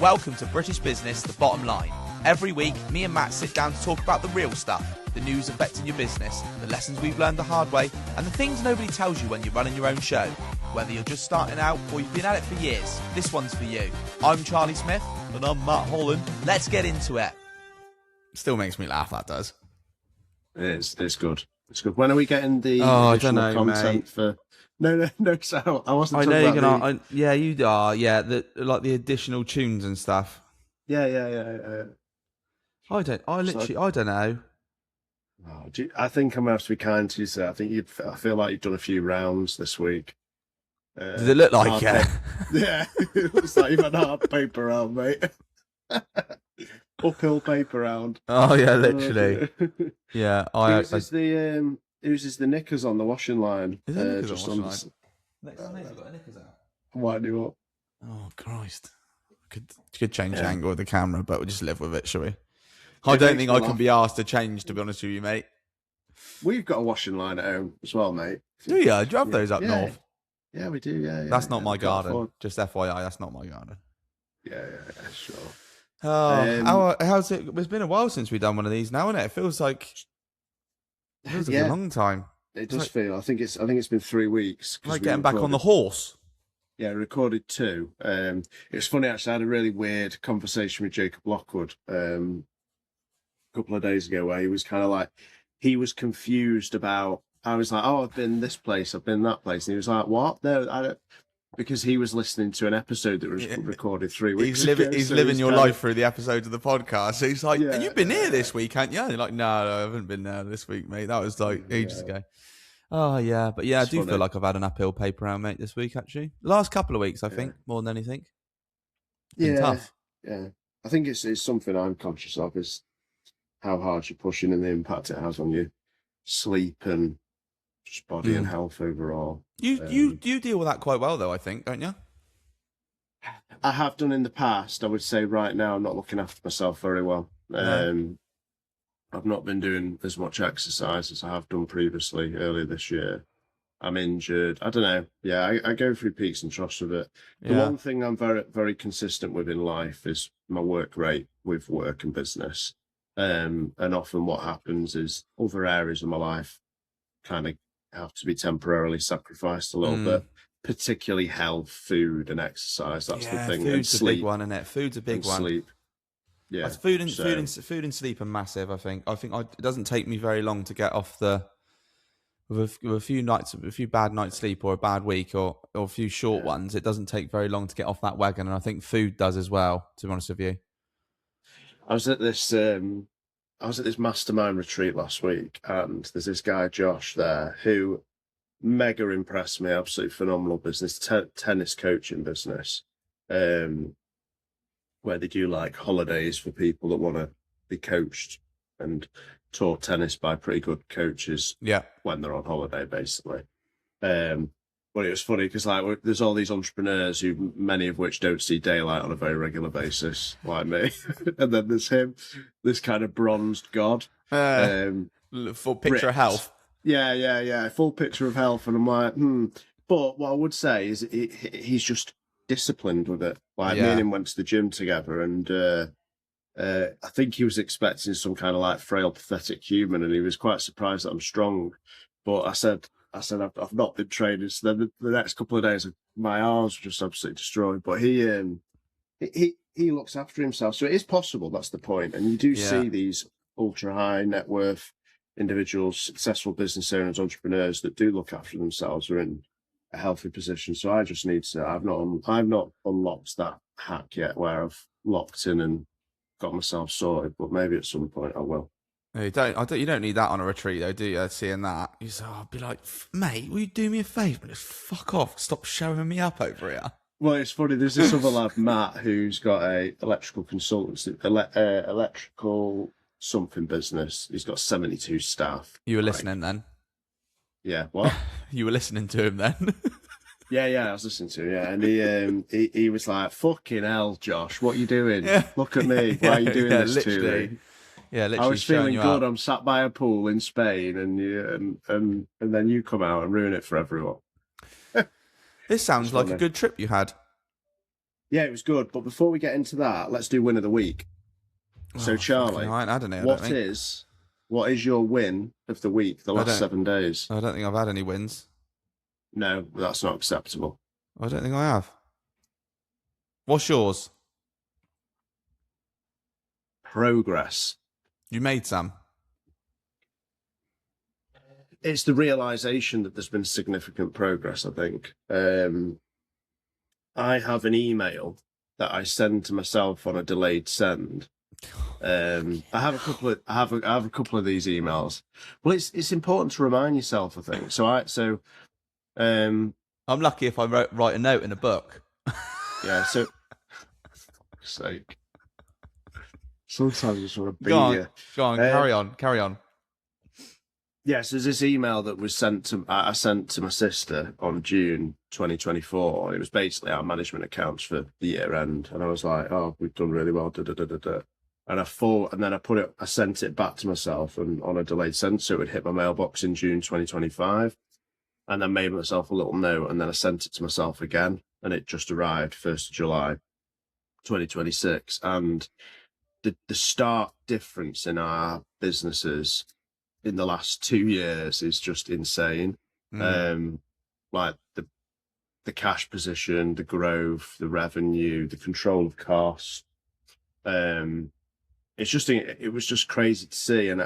Welcome to British Business, The Bottom Line. Every week, me and Matt sit down to talk about the real stuff, the news affecting your business, the lessons we've learned the hard way, and the things nobody tells you when you're running your own show. Whether you're just starting out or you've been at it for years, this one's for you. I'm Charlie Smith. And I'm Matt Holland. Let's get into it. Still makes me laugh, that does. It is. It's good. It's good. When are we getting the I additional don't know, content mate. for... No, so I wasn't I talking know you're about gonna. Yeah, you are. Yeah, the additional tunes and stuff. Yeah. I don't know. Oh, I think I'm going to have to be kind to you, sir. I feel like you've done a few rounds this week. Does it look like it? Yeah, it looks like you've had a hard paper round, mate. Uphill paper round. Oh yeah, literally. Yeah, uses the knickers on the washing line. Is there knickers just on the on washing the... line? Next got knickers out. Wind you up. Oh Christ! Could change the angle of the camera, but we'll just live with it, shall we? I don't think I can be asked to change, to be honest with you, mate. We've got a washing line at home as well, mate. Do you? Do you have those up north? Yeah, we do. Yeah. That's not my garden. Just FYI, that's not my garden. Yeah, sure. How's it? It's been a while since we've done one of these now, isn't it? It feels like a long time. It does feel. I think it's been 3 weeks. Like getting back on the horse. Yeah, recorded 2. It's funny actually. I had a really weird conversation with Jacob Lockwood a couple of days ago, where he was kind of like, he was confused about. I was like, oh, I've been this place, I've been that place, and he was like, what? No, I don't. Because he was listening to an episode that was recorded 3 weeks ago. He's living your life through the episodes of the podcast. So he's like, you've been here this week, haven't you? And you're like, no, I haven't been there this week, mate. That was like ages ago. Oh, yeah. But yeah, I do feel like I've had an uphill paper round, mate, this week, actually. The last couple of weeks, I think, more than anything. Been tough. Yeah. I think it's something I'm conscious of, is how hard you're pushing and the impact it has on your sleep and just body and health overall. You deal with that quite well, though, I think, don't you? I have done in the past. I would say right now I'm not looking after myself very well. I've not been doing as much exercise as I have done previously earlier this year. I'm injured. I don't know. Yeah, I go through peaks and troughs with it. The one thing I'm very, very consistent with in life is my work rate with work and business. And often what happens is other areas of my life kind of have to be temporarily sacrificed a little bit, particularly health, food, and exercise. That's the thing. Food's a big one, isn't it? Food's a big one. Sleep. Yeah. Food and sleep are massive. I think it doesn't take me very long to get off with a few bad nights sleep or a bad week or a few short ones. It doesn't take very long to get off that wagon, and I think food does as well. To be honest with you, I was at this mastermind retreat last week, and there's this guy Josh there who mega impressed me. Absolutely phenomenal business, tennis coaching business, where they do like holidays for people that want to be coached and taught tennis by pretty good coaches. Yeah, when they're on holiday, basically. But it was funny because like there's all these entrepreneurs who many of which don't see daylight on a very regular basis, like me, and then there's him, this kind of bronzed god, full picture of health. Yeah, full picture of health, and I'm like, But what I would say is he's just disciplined with it. Like me and him went to the gym together, and I think he was expecting some kind of like frail, pathetic human, and he was quite surprised that I'm strong. But I said I've not been training. So then the next couple of days, my arms were just absolutely destroyed. But he looks after himself, so it is possible. That's the point. And you do see these ultra high net worth individuals, successful business owners, entrepreneurs that do look after themselves are in a healthy position. So I just need to. I've not unlocked that hack yet, where I've locked in and got myself sorted. But maybe at some point I will. You don't need that on a retreat, though, do you? Seeing that, I'll be like, mate, will you do me a favour? Just fuck off. Stop showing me up over here. Well, it's funny. There's this other lad, Matt, who's got a electrical consultancy, electrical something business. He's got 72 staff. You were listening then? Yeah. What? You were listening to him then? Yeah, I was listening to him. Yeah, and he was like, "Fucking hell, Josh, what are you doing? Look at me. Why are you doing this to me?" Yeah, literally. I was feeling good. I'm sat by a pool in Spain, and then you come out and ruin it for everyone. This sounds like a good trip you had. Yeah, it was good. But before we get into that, let's do win of the week. So, Charlie, I don't know. What is your win of the week, the last 7 days? I don't think I've had any wins. No, that's not acceptable. I don't think I have. What's yours? Progress. You made some. It's the realization that there's been significant progress, I think. I have an email that I send to myself on a delayed send. I have a couple of these emails. Well, it's important to remind yourself, I think. I'm lucky if I write a note in a book. Yeah. So, for sake. Sometimes I just want to be here. Go on, carry on. Yes, there's this email that was I sent to my sister on June 2024. It was basically our management accounts for the year end, and I was like, "Oh, we've done really well." And I sent it back to myself and on a delayed send, so it would hit my mailbox in June 2025, and then made myself a little note, and then I sent it to myself again, and it just arrived 1st of July 2026, and the stark difference in our businesses in the last 2 years is just insane. Like the cash position, the growth, the revenue, the control of costs. It was just crazy to see. And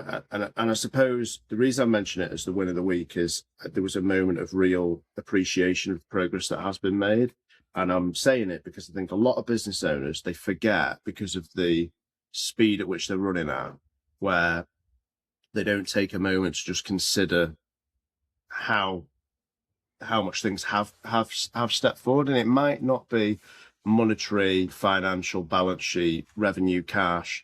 I suppose the reason I mention it as the win of the week is there was a moment of real appreciation of the progress that has been made. And I'm saying it because I think a lot of business owners, they forget because of the speed at which they're running at, where they don't take a moment to just consider how much things have stepped forward. And it might not be monetary, financial, balance sheet, revenue, cash,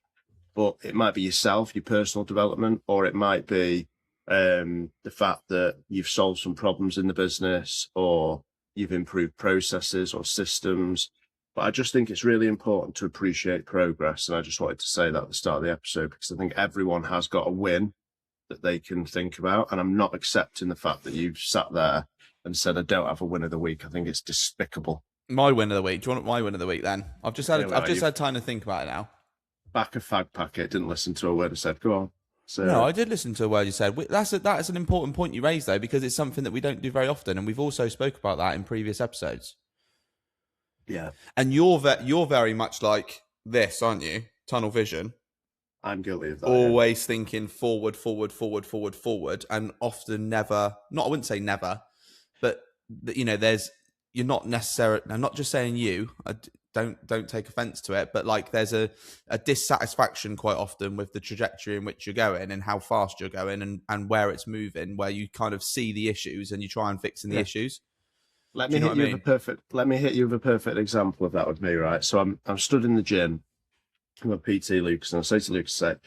but it might be yourself, your personal development, or it might be the fact that you've solved some problems in the business, or you've improved processes or systems. But I just think it's really important to appreciate progress. And I just wanted to say that at the start of the episode, because I think everyone has got a win that they can think about. And I'm not accepting the fact that you've sat there and said, I don't have a win of the week. I think it's despicable. My win of the week. Do you want my win of the week then? I've just had time to think about it now. Back a fag packet, didn't listen to a word I said. Go on. So, no, I did listen to a word you said. That's an important point you raised, though, because it's something that we don't do very often. And we've also spoke about that in previous episodes. Yeah. And you're very much like this, aren't you? Tunnel vision. I'm guilty of that. Always thinking forward, and often never. I wouldn't say never, but you're not necessarily. I'm not just saying you. Don't take offense to it, but like there's a dissatisfaction quite often with the trajectory in which you're going and how fast you're going and where it's moving, where you kind of see the issues and you try and fix the issues. Let me hit you with a perfect example of that with me, right? So I'm stood in the gym with PT Lucas, and I say to Lucas, I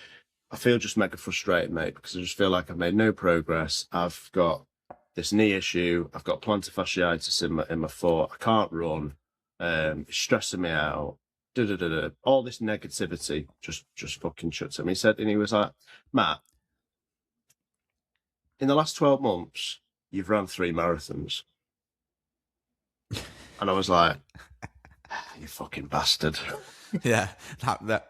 feel just mega frustrated, mate, because I just feel like I've made no progress. I've got this knee issue. I've got plantar fasciitis in my foot. I can't run. It's stressing me out. All this negativity just fucking shuts him. He was like, Matt, in the last 12 months, you've run 3 marathons. And I was like, you fucking bastard. Yeah.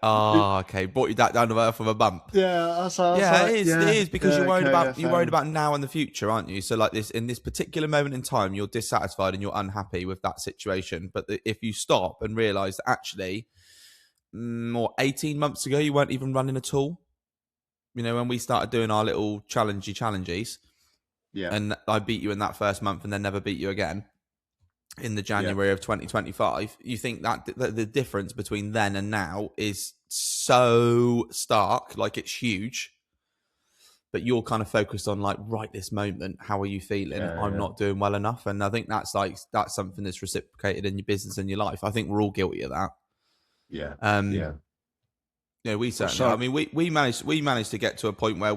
Okay. Brought you that down to earth with a bump. Yeah, it is because you're worried about now and the future, aren't you? So like this, in this particular moment in time, you're dissatisfied and you're unhappy with that situation. But if you stop and realise that actually, 18 months ago, you weren't even running at all. You know, when we started doing our little challenges, and I beat you in that first month and then never beat you again in the January of 2025, you think that the difference between then and now is so stark, like it's huge, but you're kind of focused on like right this moment, how are you feeling? I'm not doing well enough. And I think that's something that's reciprocated in your business and your life. I think we're all guilty of that. We certainly, I mean, we managed to get to a point where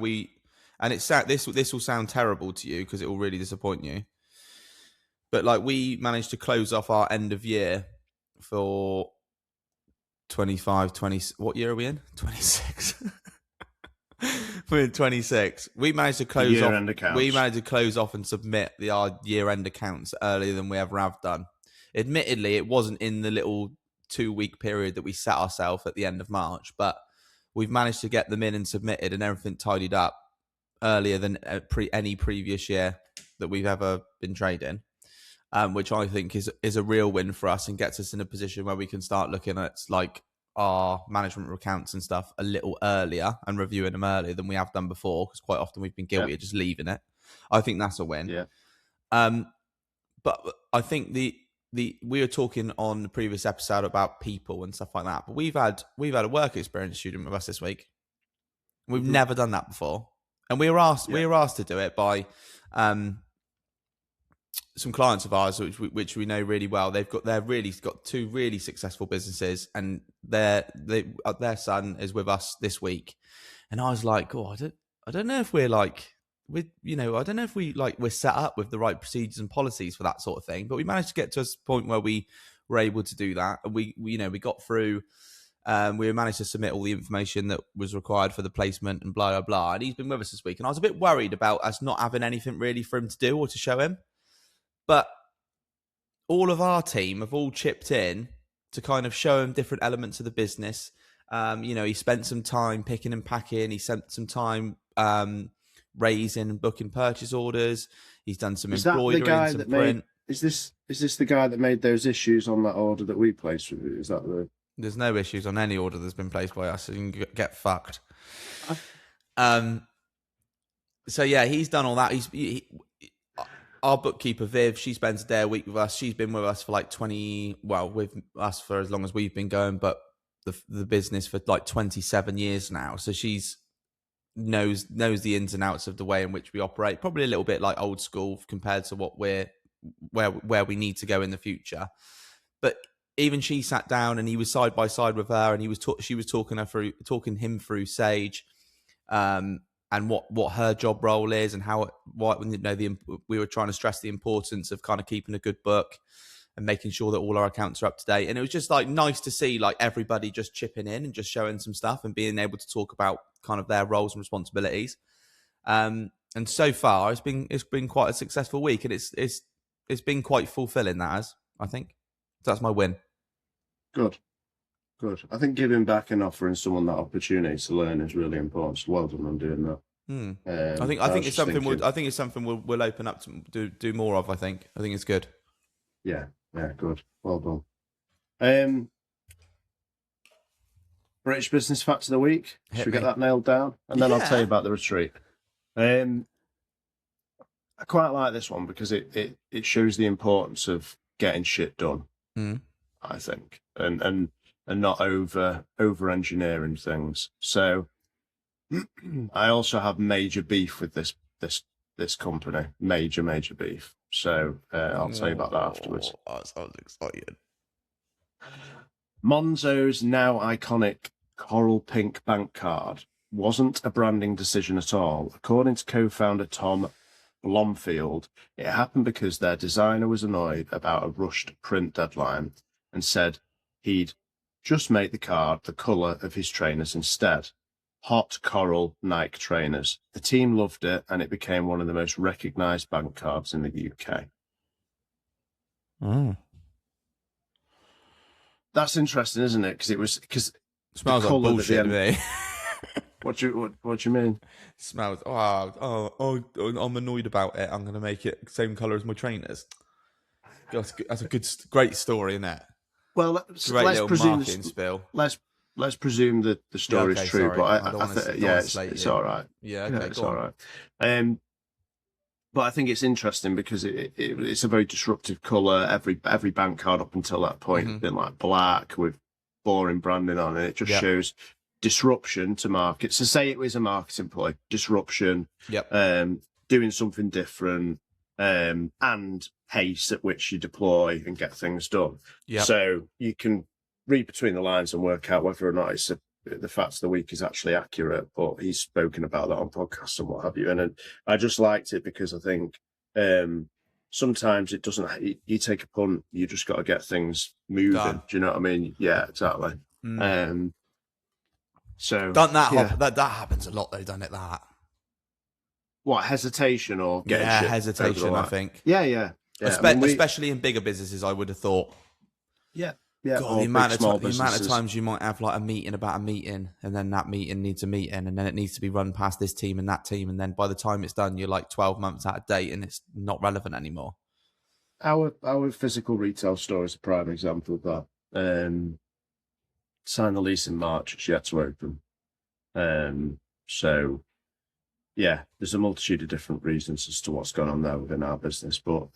and it's sad, this will sound terrible to you because it will really disappoint you, but like we managed to close off our end of year for 25, 20. What year are we in? 26. We're in 26. We managed to close off. We managed to close off and submit our year-end accounts earlier than we ever have done. Admittedly, it wasn't in the little 2-week period that we set ourselves at the end of March, but we've managed to get them in and submitted and everything tidied up earlier than any previous year that we've ever been trading, which I think is a real win for us and gets us in a position where we can start looking at like our management accounts and stuff a little earlier and reviewing them earlier than we have done before, because quite often we've been guilty of just leaving it. I think that's a win. Yeah. But I think we were talking on the previous episode about people and stuff like that. But we've had a work experience student with us this week. We've never done that before, and we were asked to do it by some clients of ours, which we know really well. They've got 2 really successful businesses, and their son is with us this week. And I was like, oh, I don't know if we're like. I don't know if we're set up with the right procedures and policies for that sort of thing, but we managed to get to a point where we were able to do that. And we got through, we managed to submit all the information that was required for the placement and blah, blah, blah. And he's been with us this week. And I was a bit worried about us not having anything really for him to do or to show him. But all of our team have all chipped in to kind of show him different elements of the business. He spent some time picking and packing. He spent some time, raising and booking purchase orders. He's done some embroidery and some print. Is this the guy that made those issues on that order that we placed with you? Is that the? There's no issues on any order that's been placed by us, so you can get fucked. So yeah, he's done all that. Our bookkeeper Viv, she spends a day a week with us. She's been with us for like with us for as long as we've been going, but the business for like 27 years now. So she's knows the ins and outs of the way in which we operate, probably a little bit like old school compared to what where we need to go in the future. But even she sat down and he was side by side with her, and she was talking him through Sage, and what her job role is, and we were trying to stress the importance of kind of keeping a good book and making sure that all our accounts are up to date. And it was just like nice to see like everybody just chipping in and just showing some stuff and being able to talk about kind of their roles and responsibilities. And so far it's been quite a successful week, and it's been quite fulfilling, that is, I think. So that's my win. Good. I think giving back and offering someone that opportunity to learn is really important. So well done on doing that. I think it's something we'll open up to do more of. I think it's good. Yeah, good. Well done. British business fact of the week. Should we get that nailed down? And then I'll tell you about the retreat. I quite like this one because it shows the importance of getting shit done. I think, and not over engineering things. So I also have major beef with this company. Major beef. So I'll tell you about that afterwards. That sounds exciting. Monzo's now iconic coral pink bank card wasn't a branding decision at all. According to co-founder Tom Blomfield, it happened because their designer was annoyed about a rushed print deadline and said he'd just make the card the colour of his trainers instead. Hot coral Nike trainers. The team loved it, and it became one of the most recognised bank cards in the UK. That's interesting, isn't it? Because it smells like bullshit to me. What do you mean? It smells. I'm annoyed about it. I'm going to make it the same colour as my trainers. That's a great story, isn't it? Well, let's presume let's presume that the story is true. Sorry. But it's all right. Yeah, okay, it's all right. But I think it's interesting because it's a very disruptive colour. Every bank card up until that point has been like black with boring branding on it. It just shows disruption to markets. To say it was a marketing ploy, disruption, doing something different, and pace at which you deploy and get things done. Yep. So you can read between the lines and work out whether or not the facts of the week is actually accurate, but he's spoken about that on podcasts and what have you. And I just liked it because I think sometimes it doesn't, you take a punt, you just got to get things moving. Done. Do you know what I mean? Yeah, exactly. So that happens a lot though, doesn't it? That what, hesitation or getting shit hesitation? I think. Yeah. Especially in bigger businesses, I would have thought. Yeah. Yeah, God, or the amount small of businesses. times you might have like a meeting about a meeting, and then that meeting needs a meeting, and then it needs to be run past this team and that team, and then by the time it's done, you're like 12 months out of date, and it's not relevant anymore. Our physical retail store is a prime example of that. Signed the lease in March, it's yet to open. So yeah, there's a multitude of different reasons as to what's going on there within our business. But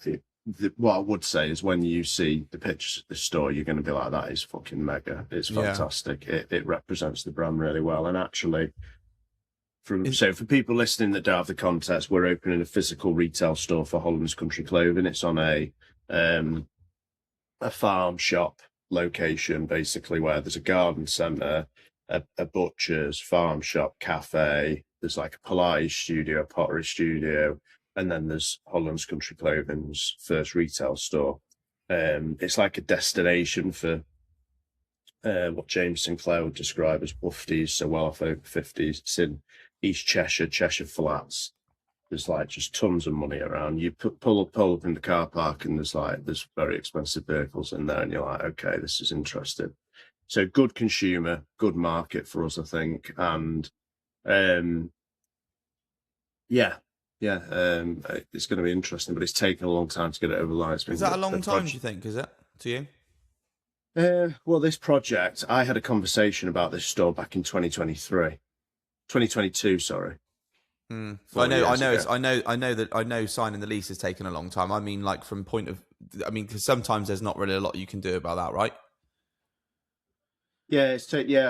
what I would say is when you see the pictures of the store, you're going to be like, that is fucking mega. It's fantastic. Yeah. It represents the brand really well. And actually, so for people listening that don't have the context, we're opening a physical retail store for Holland's Country Clothing. It's on a farm shop location, basically, where there's a garden centre, a butcher's, farm shop, cafe. There's like a Pilates studio, a pottery studio, and then there's Holland's Country Clothing's first retail store. It's like a destination for what James Sinclair would describe as wufties, so well off over 50s. It's in East Cheshire, Cheshire Flats. There's like just tons of money around. You pull up in the car park, and there's very expensive vehicles in there, and you're like, okay, this is interesting. So good consumer, good market for us, I think, and it's going to be interesting, but it's taken a long time to get it over the line. Is that a long time? Do you think? Is it to you? Well, this project, I had a conversation about this store back in 2022. Sorry. I know signing the lease has taken a long time. I mean, like because sometimes there's not really a lot you can do about that, right? Yeah, I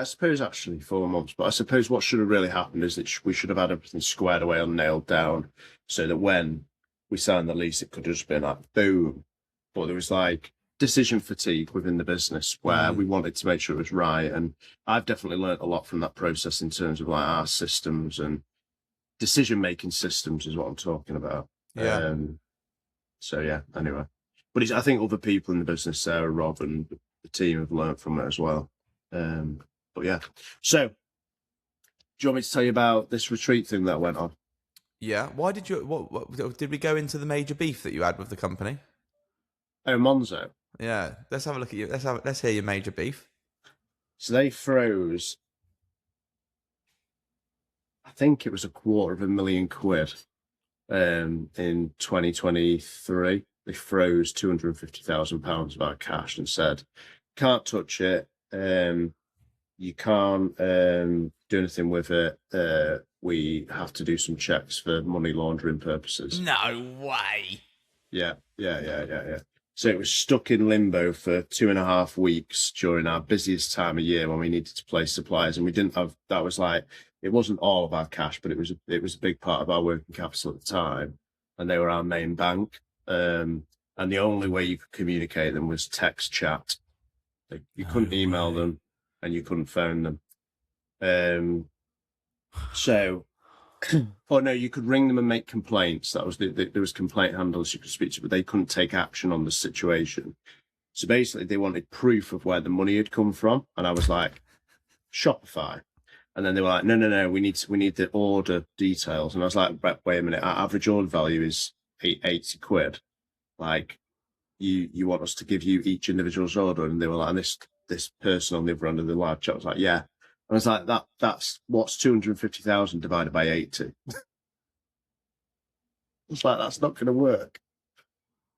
suppose actually 4 months, but I suppose what should have really happened is that we should have had everything squared away and nailed down, so that when we signed the lease, it could have just been like boom. But there was like decision fatigue within the business where we wanted to make sure it was right, and I've definitely learned a lot from that process in terms of like our systems and decision-making systems is what I'm talking about. Yeah. So yeah, anyway. But I think other people in the business, Sarah, Rob, and the team have learned from it as well. But yeah. So, do you want me to tell you about this retreat thing that went on? Yeah. Why did you... What did we go into the major beef that you had with the company? Oh, Monzo. Yeah. Let's have a look at you. Let's hear your major beef. So they froze... I think it was £250,000 in 2023. They froze £250,000 of our cash and said, can't touch it. You can't do anything with it. We have to do some checks for money laundering purposes. No way. Yeah. So it was stuck in limbo for 2.5 weeks during our busiest time of year when we needed to place suppliers, and we didn't have. That was like, it wasn't all of our cash, but it was a big part of our working capital at the time, and they were our main bank. And the only way you could communicate them was text chat. You couldn't email them, and you couldn't phone them. Oh no, you could ring them and make complaints. That was there was complaint handlers you could speak to, but they couldn't take action on the situation. So basically, they wanted proof of where the money had come from, and I was like, Shopify. And then they were like, no, we need the order details. And I was like, wait a minute, our average order value is £80. Like, you want us to give you each individual's order? And they were like, and this person on the other end of the live chat was like, yeah. And I was like, that's what's 250,000 divided by 80. It's like, that's not going to work.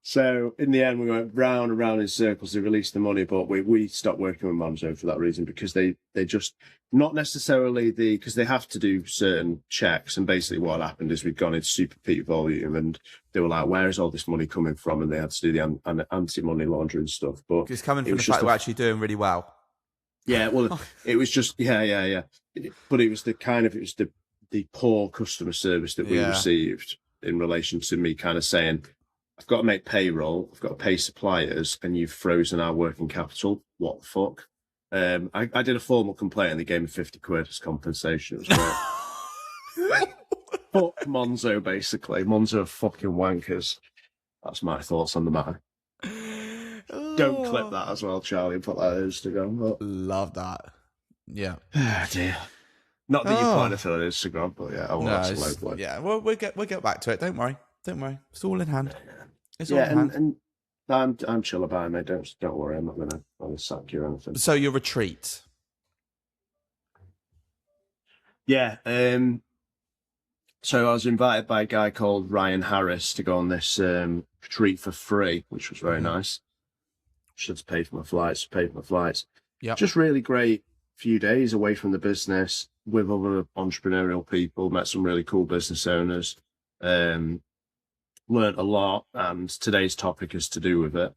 So in the end, we went round and round in circles. They released the money, but we stopped working with Monzo for that reason, because they just, not necessarily because they have to do certain checks. And basically what happened is we'd gone into super peak volume, and they were like, where is all this money coming from? And they had to do the anti-money laundering stuff. But it's coming from the fact we're actually doing really well. Yeah, well, it was just, yeah. But it was the poor customer service that we received in relation to me kind of saying, I've got to make payroll, I've got to pay suppliers, and you've frozen our working capital. What the fuck? I did a formal complaint, and they gave me £50 as compensation. It was great. Fuck Monzo, basically. Monzo are fucking wankers. That's my thoughts on the matter. Don't clip that as well, Charlie, and put that on Instagram. But... Love that. Yeah. Oh, dear. Not that you find it on Instagram, but yeah, I will absolutely. Yeah, we'll get back to it. Don't worry. It's all in hand. It's all in hand. I'm chill about it, mate. Don't worry. I'm not gonna sack you or anything. So your retreat. Yeah. So I was invited by a guy called Ryan Harris to go on this retreat for free, which was very nice. Should have paid for my flights. Yeah. Just really great few days away from the business with other entrepreneurial people. Met some really cool business owners. Learned a lot, and today's topic is to do with it.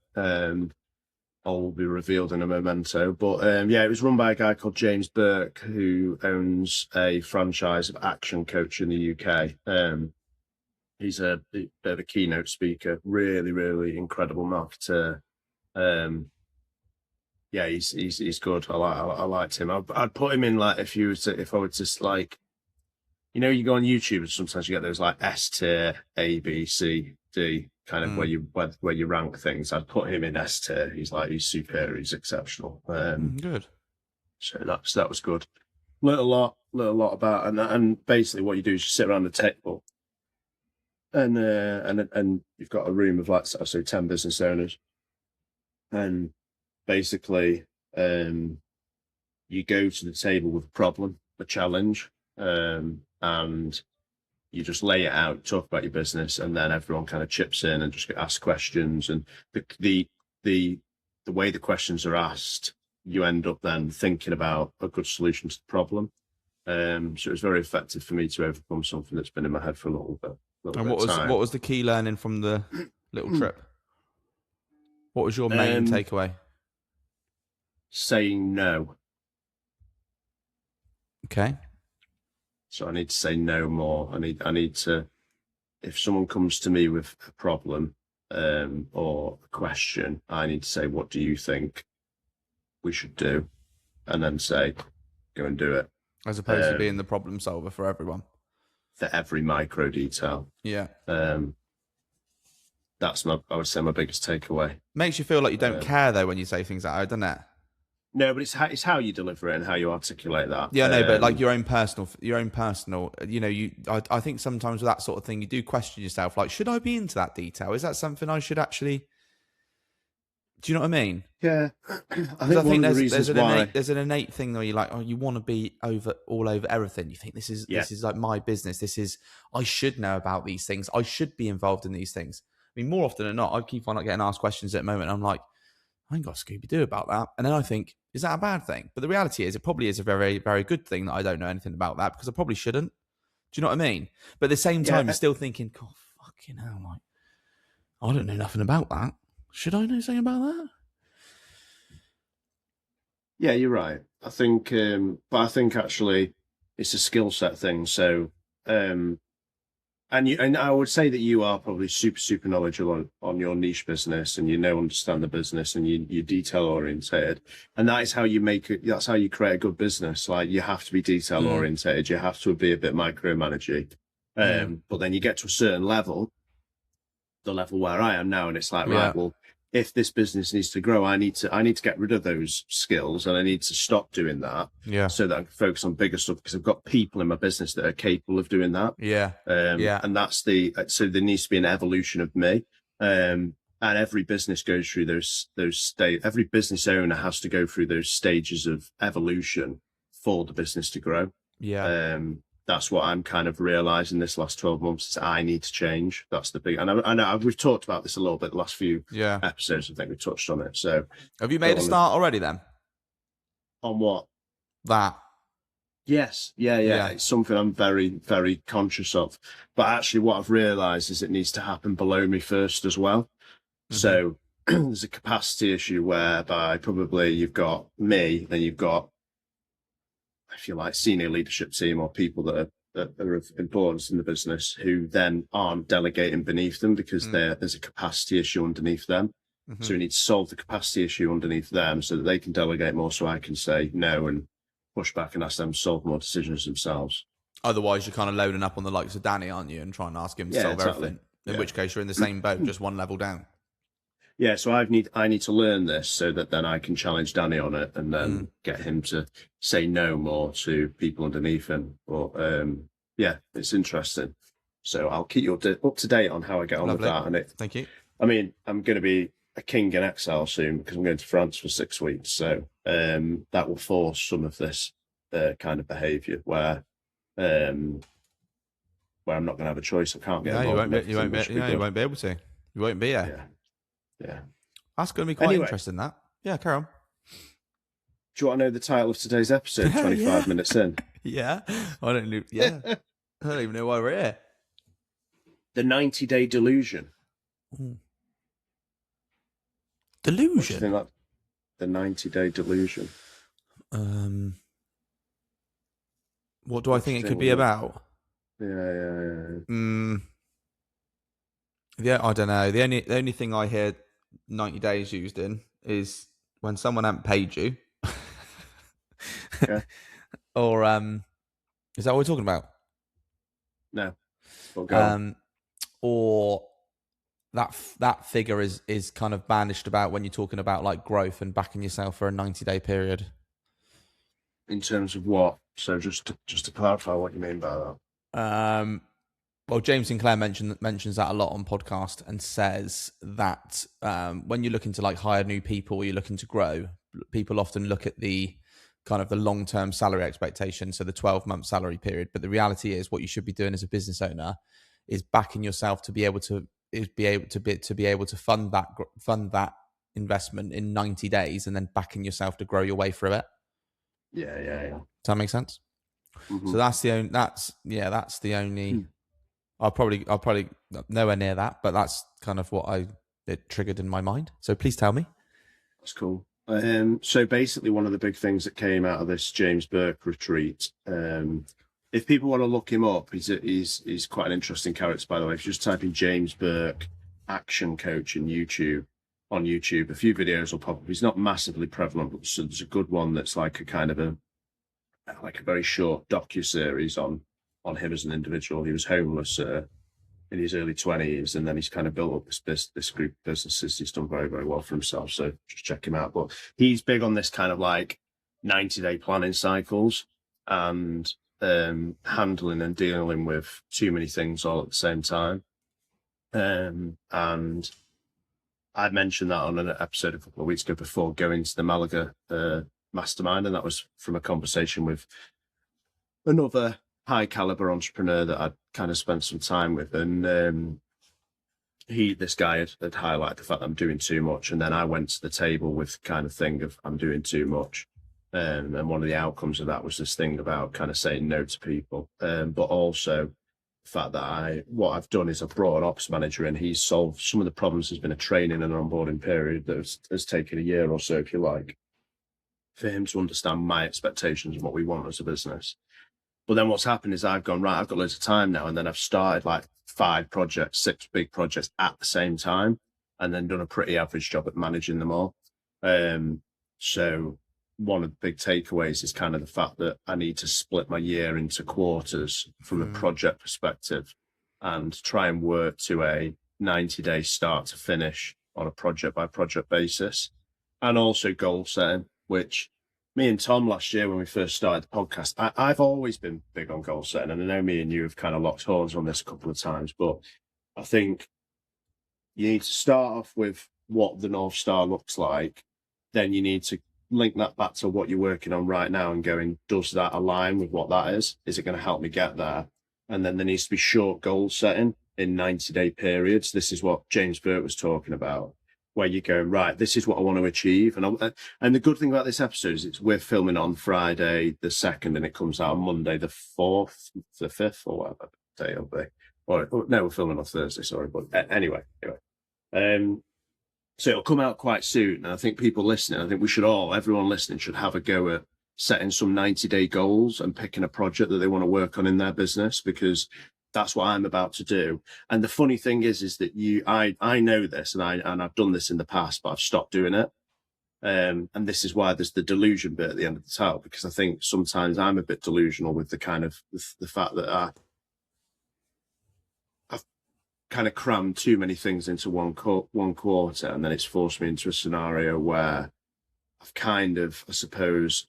All will be revealed in a memento. But yeah, it was run by a guy called James Burke, who owns a franchise of Action Coach in the UK. He's a bit of a keynote speaker, really, really incredible marketer. Yeah, he's good. I liked him. I'd put him in, like, if I were to, like, you know, you go on YouTube and sometimes you get those like S tier, A, B, C, D kind of where you rank things. I'd put him in S tier. He's superior. He's exceptional. Good. So that was good. Learned a lot about, and basically what you do is you sit around the table, and you've got a room of, like, so 10 business owners, and basically you go to the table with a problem, a challenge, and you just lay it out, talk about your business, and then everyone kind of chips in and just ask questions. And the way the questions are asked, you end up then thinking about a good solution to the problem. So it was very effective for me to overcome something that's been in my head for a little bit. And what was the key learning from the little trip? What was your main takeaway? Saying no. Okay. So I need to say no more. I need to, if someone comes to me with a problem or a question, I need to say, what do you think we should do? And then say, go and do it. As opposed to being the problem solver for everyone. For every micro detail. Yeah. That's I would say my biggest takeaway. Makes you feel like you don't care though when you say things like that, doesn't it? No, but it's how you deliver it and how you articulate that. Yeah, no, but like your own personal, you know, I think sometimes with that sort of thing, you do question yourself, like, should I be into that detail? Is that something I should actually, do you know what I mean? Yeah. I think there's an innate thing where you're like, oh, you want to be all over everything. You think this is like my business. I should know about these things. I should be involved in these things. I mean, more often than not, I keep on getting asked questions at the moment. I'm like, I ain't got Scooby-Doo about that. And then I think, is that a bad thing? But the reality is, it probably is a very, very good thing that I don't know anything about that, because I probably shouldn't. Do you know what I mean? But at the same time, you're still thinking, God, fucking hell, like, I don't know nothing about that. Should I know something about that? Yeah, you're right. I think, but I think actually it's a skill set thing. So, and I would say that you are probably super knowledgeable on your niche business, and understand the business, and you're detail orientated, and that is how you make it. That's how you create a good business. Like, you have to be detail orientated. You have to be a bit micromanaging. But then you get to a certain level, the level where I am now, and it's like, right, well, if this business needs to grow, I need to get rid of those skills, and I need to stop doing that. Yeah. So that I can focus on bigger stuff, because I've got people in my business that are capable of doing that. Yeah. And that's so there needs to be an evolution of me. And every business goes through those stages. Every business owner has to go through those stages of evolution for the business to grow. Yeah. That's what I'm kind of realizing this last 12 months, is I need to change. That's the big, and I know we've talked about this a little bit the last few episodes. I think we touched on it. So have you made a start already then? On what? That. Yes. Yeah. It's something I'm very, very conscious of. But actually what I've realized is it needs to happen below me first as well. Mm-hmm. So there's a capacity issue whereby probably you've got me, then you've got, if you like, senior leadership team or people that are of importance in the business, who then aren't delegating beneath them because there's a capacity issue underneath them. Mm-hmm. So we need to solve the capacity issue underneath them so that they can delegate more, so I can say no and push back and ask them to solve more decisions themselves. Otherwise, you're kind of loading up on the likes of Danny, aren't you, and trying to ask him to solve everything. In which case, you're in the same boat, just one level down. Yeah, so I need to learn this so that then I can challenge Danny on it, and then get him to say no more to people underneath him. But it's interesting. So I'll keep you up to date on how I get on with that. And thank you. I mean, I'm going to be a king in exile soon because I'm going to France for 6 weeks. So that will force some of this kind of behaviour where I'm not going to have a choice. I can't get involved. You won't be able to. You won't be here. Yeah. That's going to be quite interesting, that. Yeah, carry on. Do you want to know the title of today's episode, 25 minutes in? Yeah. I don't even know why we're here. The 90-day delusion. Delusion? What do you think that? The 90-day delusion. What do I think it could be about? Yeah. Yeah, I don't know. The only thing I hear 90 days used in is when someone hasn't paid you. Yeah. Or is that what we're talking about? No. Or that figure is kind of banished about when you're talking about like growth and backing yourself for a 90-day period. In terms of what? So just to clarify what you mean by that. Well, James Sinclair mentions that a lot on podcast and says that when you're looking to like hire new people or you're looking to grow, people often look at the kind of the long-term salary expectation, so the 12-month salary period. But the reality is, what you should be doing as a business owner is backing yourself to be able to fund that investment in 90 days, and then backing yourself to grow your way through it. Yeah. Does that make sense? Mm-hmm. So that's the only. I'll probably nowhere near that, but that's kind of what it triggered in my mind. So please tell me. That's cool. So basically, one of the big things that came out of this James Burke retreat, if people want to look him up, he's quite an interesting character, by the way. If you just type in James Burke action coach on YouTube, a few videos will pop up. He's not massively prevalent, but there's a good one that's like a kind of a very short docu-series on him as an individual. He was homeless in his early 20s, and then he's kind of built up this group of businesses. He's done very, very well for himself, so just check him out. But he's big on this kind of like 90-day planning cycles and handling and dealing with too many things all at the same time. And I mentioned that on an episode a couple of weeks ago before going to the Malaga mastermind, and that was from a conversation with another high caliber entrepreneur that I'd kind of spent some time with, and this guy had highlighted the fact that I'm doing too much, and then I went to the table with kind of thing of I'm doing too much, and one of the outcomes of that was this thing about kind of saying no to people, but also the fact that what I've done is I've brought an ops manager in. He's solved some of the problems. There's been a training and onboarding period that has taken a year or so, if you like, for him to understand my expectations and what we want as a business. But then what's happened is I've gone, right, I've got loads of time now. And then I've started like 5 projects, 6 big projects at the same time, and then done a pretty average job at managing them all. So one of the big takeaways is kind of the fact that I need to split my year into quarters from a project perspective and try and work to a 90-day start to finish on a project by project basis. And also goal setting, which me and Tom last year when we first started the podcast, I've always been big on goal setting, and I know me and you have kind of locked horns on this a couple of times, but I think you need to start off with what the North Star looks like. Then you need to link that back to what you're working on right now and going, does that align with what that is? Is it going to help me get there? And then there needs to be short goal setting in 90-day periods. This is what James Burke was talking about, where you go, right, this is what I want to achieve. And the good thing about this episode is we're filming on Friday the 2nd, and it comes out on Monday the 4th, the 5th, or whatever day it'll be. Or no, we're filming on Thursday, sorry. But anyway. So it'll come out quite soon. And I think people listening, I think everyone listening should have a go at setting some 90-day goals and picking a project that they want to work on in their business, because that's what I'm about to do. And the funny thing is that I know this, and I've done this in the past, but I've stopped doing it. And this is why there's the delusion bit at the end of the title, because I think sometimes I'm a bit delusional with the kind of the fact that I've kind of crammed too many things into one quarter, and then it's forced me into a scenario where I've kind of, I suppose,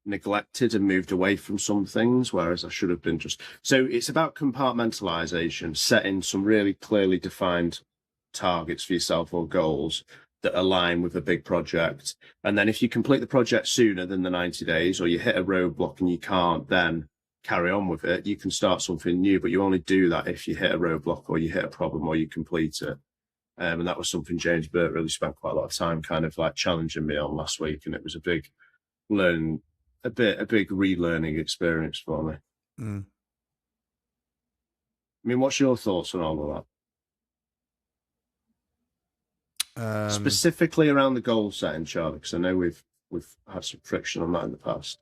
neglected and moved away from some things, whereas I should have been so it's about compartmentalization, setting some really clearly defined targets for yourself or goals that align with a big project. And then if you complete the project sooner than the 90 days, or you hit a roadblock and you can't then carry on with it, you can start something new, but you only do that if you hit a roadblock or you hit a problem or you complete it. And that was something James Burt really spent quite a lot of time kind of like challenging me on last week. And it was a big relearning experience for me. Mm. I mean, what's your thoughts on all of that? Specifically around the goal setting, Charlie, because I know we've had some friction on that in the past.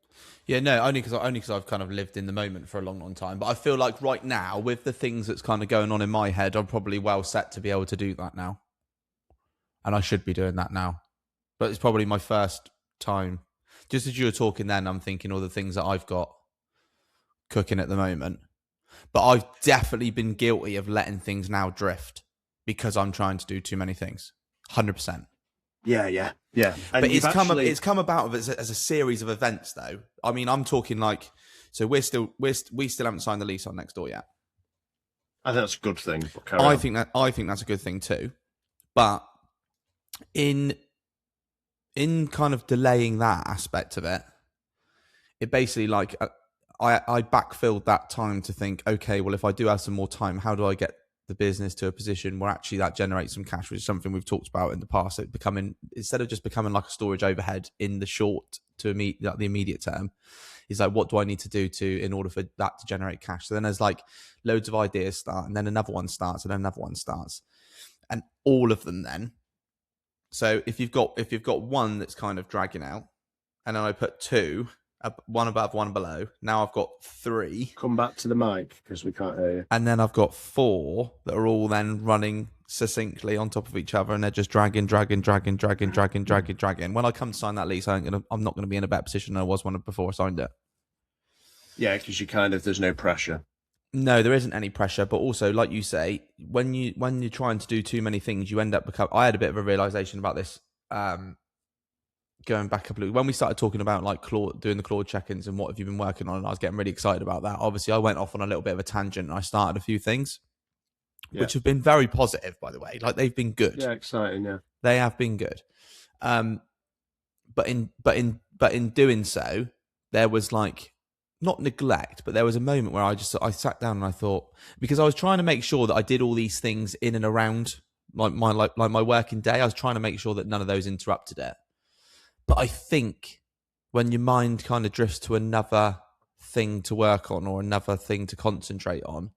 Yeah, no, only because I've kind of lived in the moment for a long, long time. But I feel like right now, with the things that's kind of going on in my head, I'm probably well set to be able to do that now. And I should be doing that now. But it's probably my first time. Just as you were talking then, I'm thinking all the things that I've got cooking at the moment. But I've definitely been guilty of letting things now drift because I'm trying to do too many things. 100%. Yeah. But it's come about as a series of events, though. I mean, I'm talking like, so we still haven't signed the lease on next door yet. I think that's a good thing. I think that's a good thing too. But in kind of delaying that aspect of it, it basically like I backfilled that time to think, okay, well, if I do have some more time, how do I get the business to a position where actually that generates some cash, which is something we've talked about in the past. It instead of just becoming like a storage overhead in the short to the immediate term, is like, what do I need to do in order for that to generate cash? So then there's like loads of ideas start, and then another one starts, and then another one starts, and all of them then. So if you've got one that's kind of dragging out, and then I put two, one above, one below. Now I've got three. Come back to the mic because we can't hear you. And then I've got four that are all then running succinctly on top of each other, and they're just dragging. When I come to sign that lease, I'm not going to be in a better position than I was before I signed it. Yeah, because there's no pressure. No, there isn't any pressure, but also, like you say, when you're trying to do too many things, you end up I had a bit of a realization about this. Going back a couple of when we started talking about like doing the Claude check-ins and what have you been working on, and I was getting really excited about that. Obviously, I went off on a little bit of a tangent and I started a few things, which have been very positive, by the way. Like they've been good. Yeah, exciting. Yeah, they have been good. But in doing so, there was like not neglect, but there was a moment where I sat down and I thought, because I was trying to make sure that I did all these things in and around like my working day. I was trying to make sure that none of those interrupted it. But I think when your mind kind of drifts to another thing to work on or another thing to concentrate on,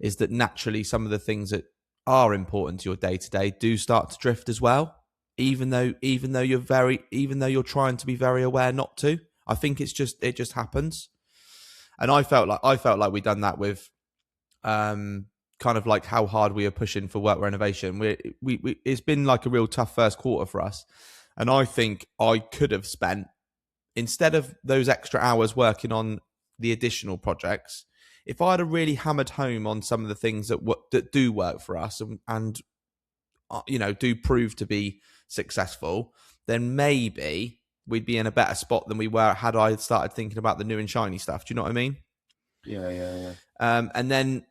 is that naturally some of the things that are important to your day to day do start to drift as well, even though you're trying to be very aware not to. I think it just happens, and I felt like we'd done that with kind of like how hard we are pushing for work renovation. We it's been like a real tough first quarter for us. And I think I could have spent, instead of those extra hours working on the additional projects, if I had really hammered home on some of the things that do work for us and do prove to be successful, then maybe we'd be in a better spot than we were had I started thinking about the new and shiny stuff. Do you know what I mean? Yeah. And then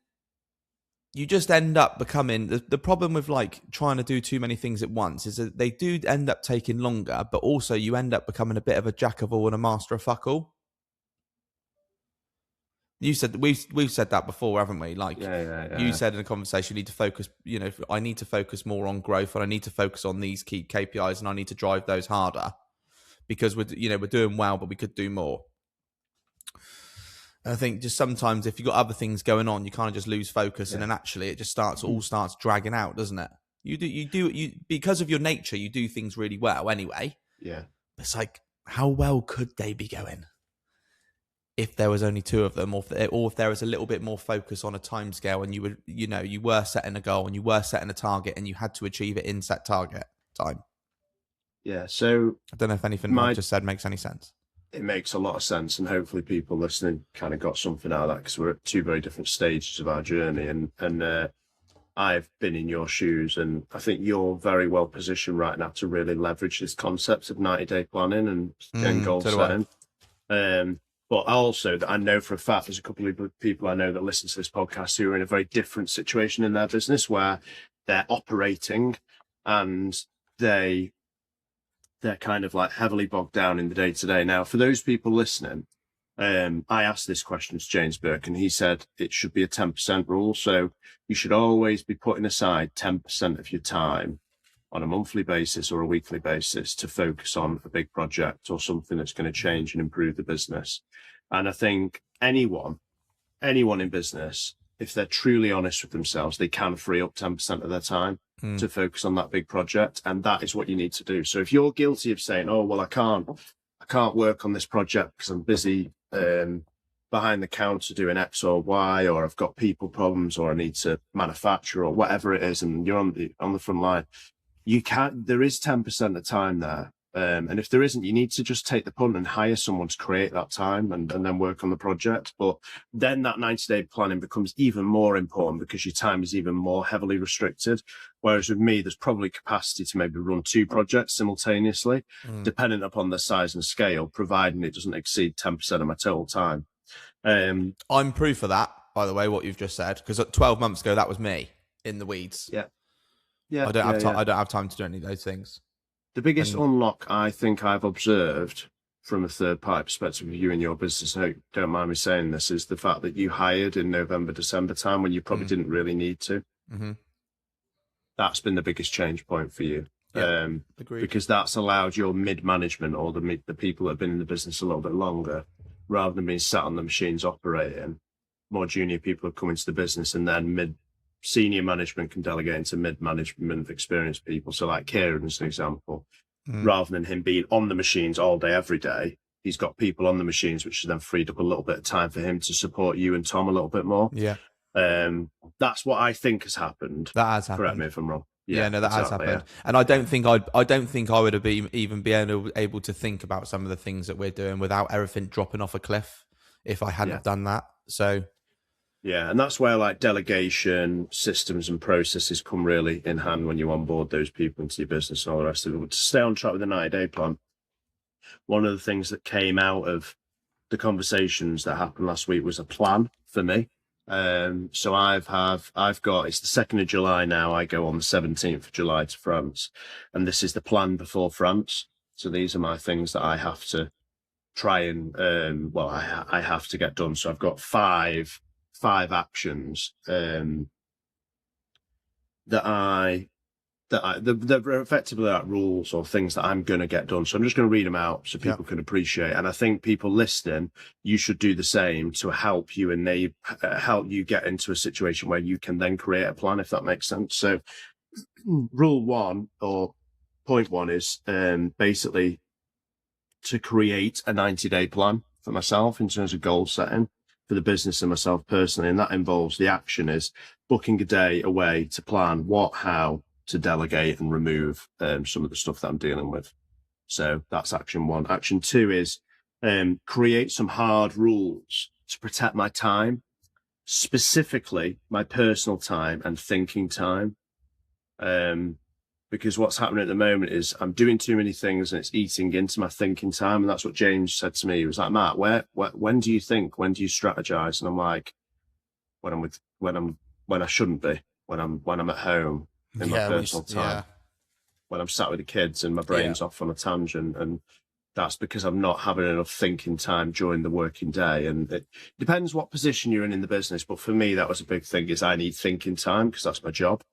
you just end up becoming the problem with like trying to do too many things at once is that they do end up taking longer, but also you end up becoming a bit of a jack of all and a master of fuck all. You said we've said that before, haven't we? Like you said in a conversation, you need to focus. I need to focus more on growth, and I need to focus on these key KPIs, and I need to drive those harder because we're doing well, but we could do more. And I think just sometimes if you've got other things going on, you kind of just lose focus, and then actually it just starts dragging out, doesn't it? You because of your nature, you do things really well anyway. Yeah. It's like, how well could they be going if there was only two of them, or if there was a little bit more focus on a timescale, and you were setting a goal and you were setting a target and you had to achieve it in set target time. Yeah. So I don't know if anything I just said makes any sense. It makes a lot of sense, and hopefully people listening kind of got something out of that, because we're at two very different stages of our journey, and I've been in your shoes, and I think you're very well positioned right now to really leverage this concept of 90-day planning and goal setting. But also, that I know for a fact there's a couple of people I know that listen to this podcast who are in a very different situation in their business, where they're operating and they're kind of like heavily bogged down in the day-to-day. Now, for those people listening, I asked this question to James Burke, and he said it should be a 10% rule. So you should always be putting aside 10% of your time on a monthly basis or a weekly basis to focus on a big project or something that's going to change and improve the business. And I think anyone in business, if they're truly honest with themselves, they can free up 10% of their time to focus on that big project. And that is what you need to do. So if you're guilty of saying, oh, well, I can't work on this project because I'm busy behind the counter doing X or Y, or I've got people problems, or I need to manufacture, or whatever it is, and you're on the front line, there is 10% of time there. And if there isn't, you need to just take the punt and hire someone to create that time and then work on the project. But then that 90-day planning becomes even more important because your time is even more heavily restricted. Whereas with me, there's probably capacity to maybe run 2 projects simultaneously, depending upon the size and scale, providing it doesn't exceed 10% of my total time. I'm proof of that, by the way, what you've just said, because 12 months ago, that was me in the weeds. Yeah. I don't have time. I don't have time to do any of those things. The biggest unlock I think I've observed from a third-party perspective of you and your business, I don't mind me saying this, is the fact that you hired in November, December time when you probably didn't really need to. That's been the biggest change point for you. Agreed. Because that's allowed your mid-management, or the people that have been in the business a little bit longer, rather than being sat on the machines operating, more junior people have come into the business, and then senior management can delegate into mid-management experienced people. So like Kieran as an example, rather than him being on the machines all day, every day, he's got people on the machines, which has then freed up a little bit of time for him to support you and Tom a little bit more. Yeah. That's what I think has happened. That has happened. Correct me if I'm wrong. Yeah, no, that has happened. Yeah. And I don't think I would have even been able to think about some of the things that we're doing without everything dropping off a cliff if I hadn't have done that. So yeah, and that's where like delegation, systems and processes come really in hand when you onboard those people into your business and all the rest of it. But to stay on track with the 90-day plan, one of the things that came out of the conversations that happened last week was a plan for me. So I've got, it's the 2nd of July now. I go on the 17th of July to France, and this is the plan before France. So these are my things that I have to try and, I have to get done. So I've got five actions, that they're effectively like rules or things that I'm going to get done. So I'm just going to read them out so people can appreciate. And I think people listening, you should do the same to help you help you get into a situation where you can then create a plan, if that makes sense. So rule 1 or point 1 is basically to create a 90-day plan for myself in terms of goal setting for the business and myself personally. And that involves, the action is booking a day away to plan what, how to delegate and remove some of the stuff that I'm dealing with. So that's action 1. Action 2 is create some hard rules to protect my time, specifically my personal time and thinking time. Because what's happening at the moment is I'm doing too many things and it's eating into my thinking time. And that's what James said to me. He was like, Matt, when do you think? When do you strategize? And I'm like, when I shouldn't be, when I'm at home in my personal time, when I'm sat with the kids and my brain's off on a tangent. And that's because I'm not having enough thinking time during the working day. And it depends what position you're in the business. But for me, that was a big thing, is I need thinking time because that's my job.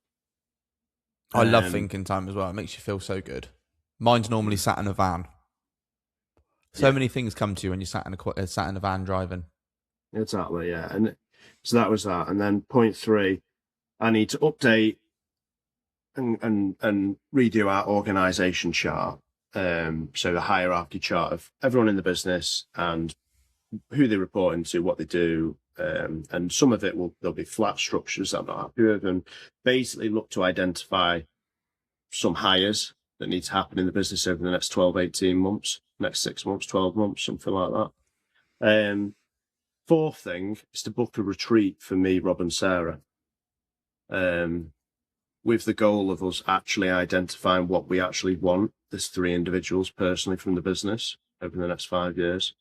I love thinking time as well. It makes you feel so good. Mine's normally sat in a van. So many things come to you when you're sat in a van driving. Exactly, yeah. And so that was that. And then point 3, I need to update and redo our organisation chart. So the hierarchy chart of everyone in the business and who they report into, what they do. And some of it there'll be flat structures that I'm not happy with, and basically look to identify some hires that need to happen in the business over the next 12, 18 months, next 6 months, 12 months, something like that. 4th thing is to book a retreat for me, Rob and Sarah, with the goal of us actually identifying what we actually want as 3 individuals personally from the business over the next 5 years.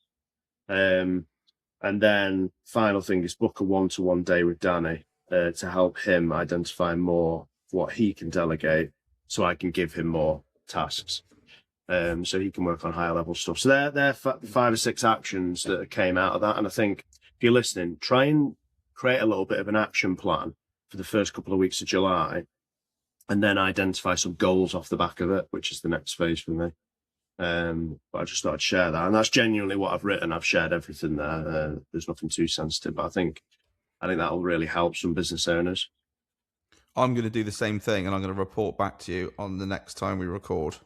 And then final thing is book a 1-to-1 day with Danny to help him identify more what he can delegate, so I can give him more tasks. So he can work on higher level stuff. So they're 5 or 6 actions that came out of that. And I think if you're listening, try and create a little bit of an action plan for the first couple of weeks of July, and then identify some goals off the back of it, which is the next phase for me. But I just thought I'd share that. And that's genuinely what I've written. I've shared everything there. There's nothing too sensitive, but I think that'll really help some business owners. I'm going to do the same thing, and I'm going to report back to you on the next time we record.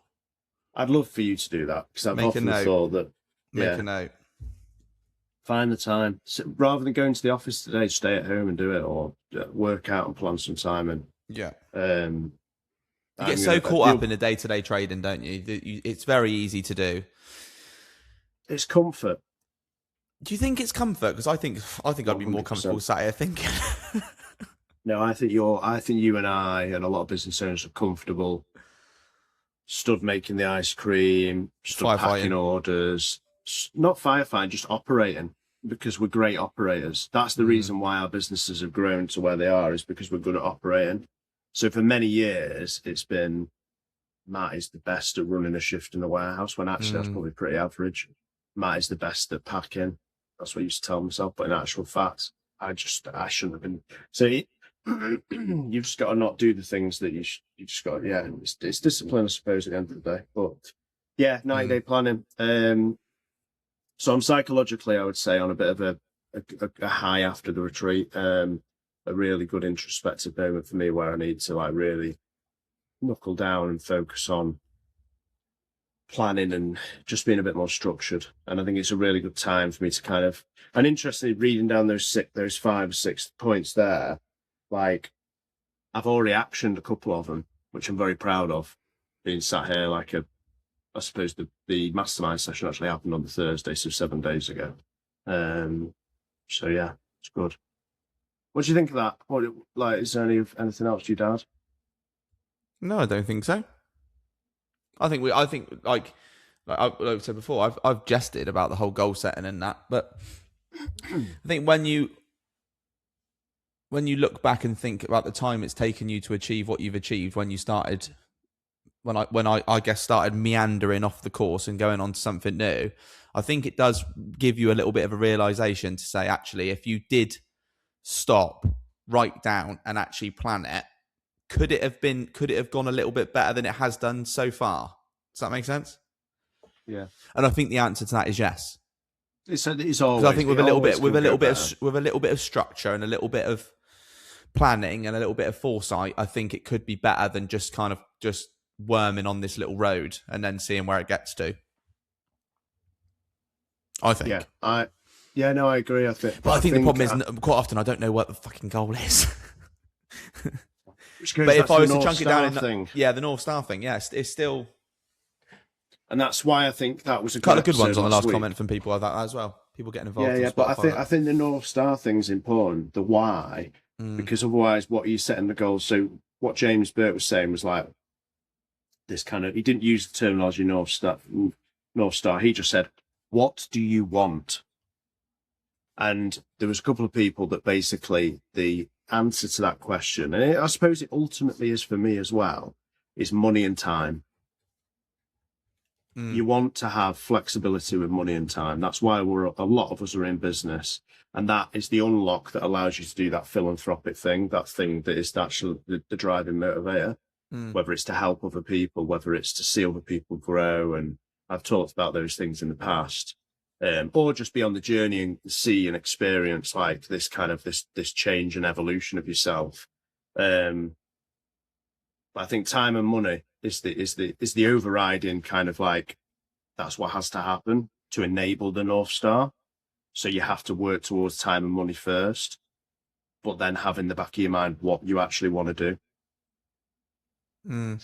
I'd love for you to do that, because I've often thought that. Make a note. Find the time. So rather than going to the office today, stay at home and do it, or work out and plan some time. And yeah. You get so caught up in the day-to-day trading, don't you? It's very easy to do. It's comfort. Do you think it's comfort? Because I think I'd be more comfortable sat here thinking. No, I think you and I and a lot of business owners are comfortable. Stood making the ice cream, stood packing orders, not firefighting, just operating, because we're great operators. That's the reason why our businesses have grown to where they are, is because we're good at operating. So for many years, it's been, Matt is the best at running a shift in the warehouse, when actually that's probably pretty average. Matt is the best at packing. That's what I used to tell myself. But in actual fact, I shouldn't have been. So you've just got to not do the things that you just got. Yeah, it's discipline, I suppose, at the end of the day. But yeah, 90-day planning. So I'm psychologically, I would say, on a bit of a high after the retreat. A really good introspective moment for me, where I need to really knuckle down and focus on planning and just being a bit more structured. And I think it's a really good time for me to kind of, and interestingly, reading down those 5 or 6 points there, I've already actioned a couple of them, which I'm very proud of, being sat here I suppose the mastermind session actually happened on the Thursday, so 7 days ago. So yeah, it's good. What do you think of that? Is there anything else you'd add? No, I don't think so. I think like I said before, I've jested about the whole goal setting and that, but I think when you look back and think about the time it's taken you to achieve what you've achieved, when I guess started meandering off the course and going on to something new, I think it does give you a little bit of a realization to say, actually, if you did stop, write down, and actually plan it, could it have gone a little bit better than it has done so far? Does that make sense? Yeah. And I think the answer to that is yes. It's always. I think with a little bit of structure and a little bit of planning and a little bit of foresight, I think it could be better than just kind of just worming on this little road and then seeing where it gets to. I think. Yeah, I agree. I think the problem is quite often I don't know what the fucking goal is. But if I was to chunk it down the North Star thing, it's still. And that's why I think that was a couple of good ones on the last comment from people like that as well. People getting involved. Yeah, but I think the North Star thing's important. The why, because otherwise, what you set in the goals. So what James Burt was saying was this kind of. He didn't use the terminology North Star. He just said, "What do you want?" And there was a couple of people that basically the answer to that question, and I suppose it ultimately is for me as well, is money and time. You want to have flexibility with money and time. That's why a lot of us are in business, and that is the unlock that allows you to do that philanthropic thing, that thing that is actually the driving motivator, whether it's to help other people, whether it's to see other people grow. And I've talked about those things in the past, or just be on the journey and see and experience this kind of this change and evolution of yourself. But I think time and money is the overriding kind of that's what has to happen to enable the North Star. So you have to work towards time and money first, but then have in the back of your mind what you actually want to do.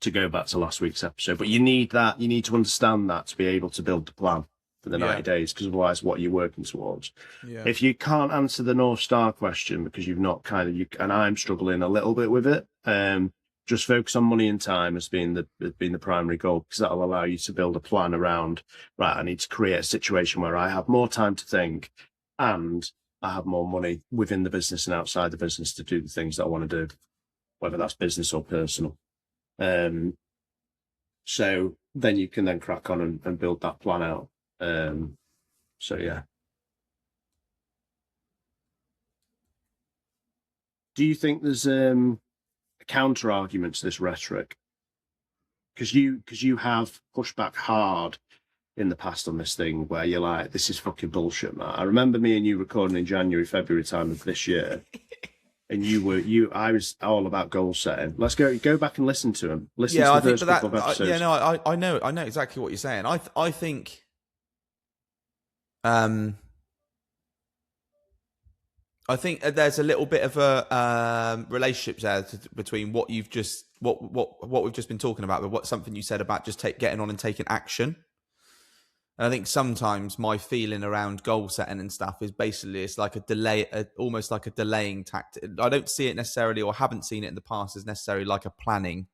To go back to last week's episode, but you need to understand that to be able to build the plan for the 90 days, because otherwise what are you working towards? If you can't answer the North Star question because you've not and I'm struggling a little bit with it, just focus on money and time as being the primary goal, because that'll allow you to build a plan around, I need to create a situation where I have more time to think and I have more money within the business and outside the business to do the things that I want to do. whether that's business or personal. So then you can then crack on and build that plan out. So yeah. Do you think there's a counter argument to this rhetoric? Because you have pushed back hard in the past on this thing where you're like, this is fucking bullshit, man. I remember me and you recording in January, February time of this year. And I was all about goal setting. Let's go back and listen to him. Listen to the first couple of episodes. I know exactly what you're saying. I think, I think there's a little bit of a relationship there between what you've just what we've just been talking about, but something you said about just getting on and taking action. And I think sometimes my feeling around goal setting and stuff is basically it's like a delay, almost like a delaying tactic. I don't see it necessarily, or haven't seen it in the past, as necessarily like a planning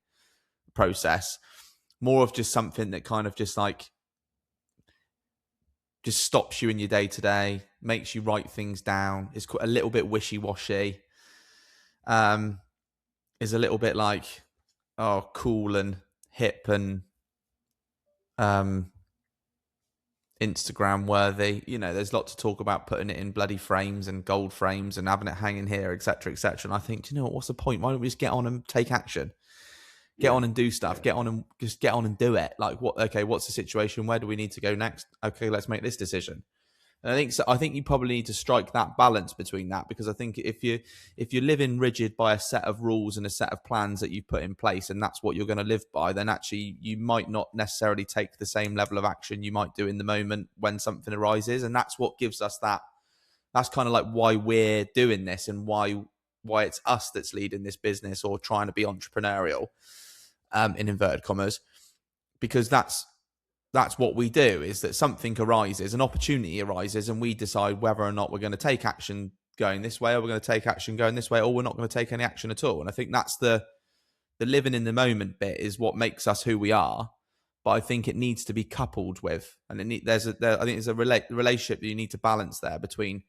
process. More of just something that kind of just like just stops you in your day to day, makes you write things down. It's a little bit wishy washy. Is a little bit like cool and hip and Instagram worthy. You know, there's lots to talk about putting it in bloody frames and gold frames and having it hanging here, etc., etc. And I think, do you know what's the point? Why don't we just get on and take action? Get on and do stuff. Get on and just get on and do it. Like, what's the situation? Where do we need to go next? Okay, let's make this decision. And I think you probably need to strike that balance between that, because I think if you're living rigid by a set of rules and a set of plans that you've put in place, and that's what you're going to live by, then actually you might not necessarily take the same level of action you might do in the moment when something arises. And that's what gives us that. That's kind of like why we're doing this and why it's us that's leading this business or trying to be entrepreneurial, in inverted commas, because that's what we do, is that something arises, an opportunity arises, and we decide whether or not we're going to take action going this way, or we're going to take action going this way, or we're not going to take any action at all. And I think that's the living in the moment bit is what makes us who we are. But I think it needs to be coupled with, and I think there's a relationship that you need to balance there between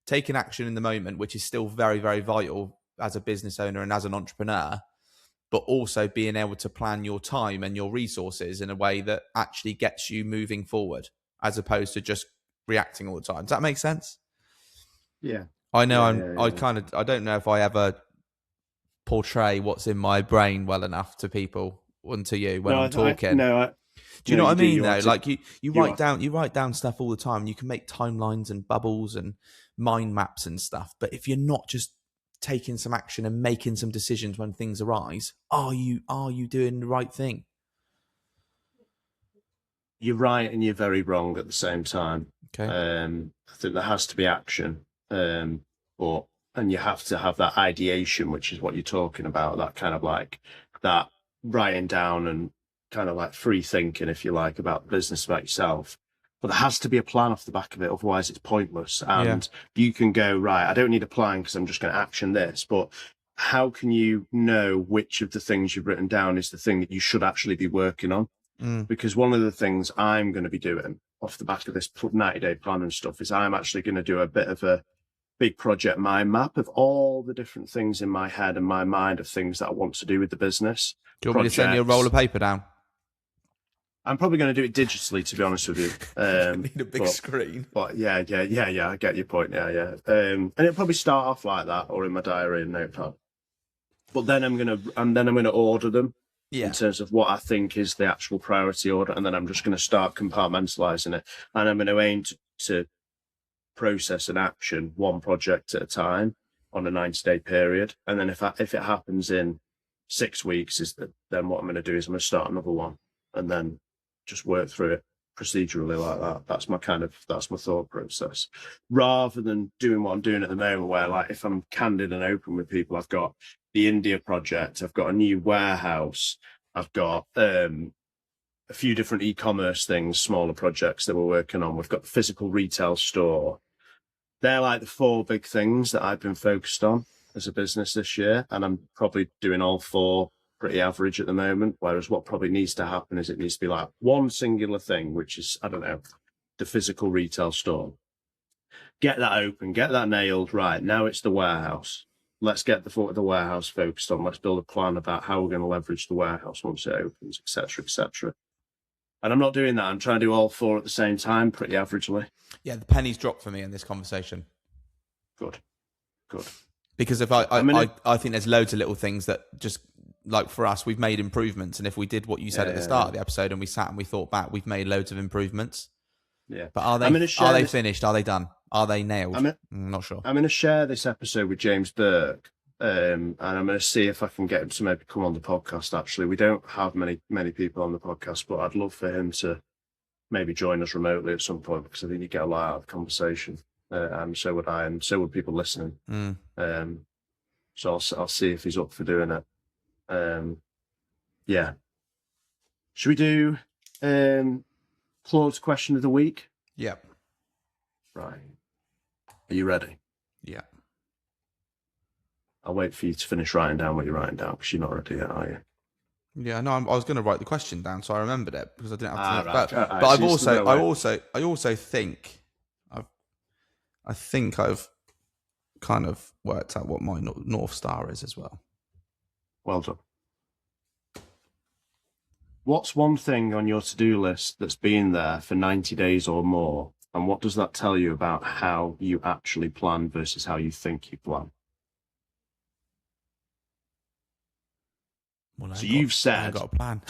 taking action in the moment, which is still very, very vital as a business owner and as an entrepreneur, but also being able to plan your time and your resources in a way that actually gets you moving forward, as opposed to just reacting all the time. Does that make sense? Yeah. I know I don't know if I ever portray what's in my brain well enough to people and to you when I'm talking. Do you know what I mean though? Like you write down stuff all the time. You can make timelines and bubbles and mind maps and stuff. But if you're not just taking some action and making some decisions when things arise, are you doing the right thing? You're right and you're very wrong at the same time. Okay. I think there has to be action, and you have to have that ideation, which is what you're talking about, that kind of like that writing down and kind of like free thinking, if you like, about business, about yourself. But there has to be a plan off the back of it, otherwise it's pointless. And you can go, right, I don't need a plan because I'm just going to action this. But how can you know which of the things you've written down is the thing that you should actually be working on? Because one of the things I'm going to be doing off the back of this 90-day plan and stuff is I'm actually going to do a bit of a big project mind map of all the different things in my head and my mind of things that I want to do with the business. Do you want me to send you a roll of paper down? I'm probably going to do it digitally, to be honest with you. Need a big screen. But yeah, I get your point. Yeah. And it'll probably start off like that, or in my diary and notepad. But then I'm gonna order them in terms of what I think is the actual priority order, and then I'm just going to start compartmentalizing it, and I'm going to aim to process an action one project at a time on a 90-day period, and then if it happens in 6 weeks, then what I'm going to do is I'm going to start another one, and then just work through it procedurally like that. That's my thought process, rather than doing what I'm doing at the moment, where, like, if I'm candid and open with people, I've got the India project, I've got a new warehouse, I've got a few different e-commerce things, smaller projects that we're working on. We've got the physical retail store. They're like the 4 big things that I've been focused on as a business this year, and I'm probably doing all 4 pretty average at the moment, whereas what probably needs to happen is it needs to be like one singular thing, which is, I don't know, the physical retail store. Get that open, get that nailed. Right, now it's the warehouse. let's get the warehouse focused on. Let's build a plan about how we're going to leverage the warehouse once it opens, etc., etc. And I'm not doing that. I'm trying to do all 4 at the same time, pretty averagely. Yeah, the pennies dropped for me in this conversation. Good. Because if I think there's loads of little things that just, like for us, we've made improvements. And if we did what you said at the start of the episode and we sat and we thought back, we've made loads of improvements. Yeah. But are they finished? Are they done? Are they nailed? I'm not sure. I'm going to share this episode with James Burke. And I'm going to see if I can get him to maybe come on the podcast, actually. We don't have many people on the podcast, but I'd love for him to maybe join us remotely at some point, because I think you get a lot out of the conversation. And so would I, and so would people listening. So I'll see if he's up for doing it. Yeah. Should we do Claude's question of the week? Yep. Right. Are you ready? Yeah. I'll wait for you to finish writing down what you're writing down, because you're not ready yet, are you? Yeah, no, I was going to write the question down, so I remembered it because I didn't have to. Right. But I also think I've kind of worked out what my North Star is as well. Well done. What's one thing on your to-do list that's been there for 90 days or more, and what does that tell you about how you actually plan versus how you think you plan? Well, so you've said I've got a plan.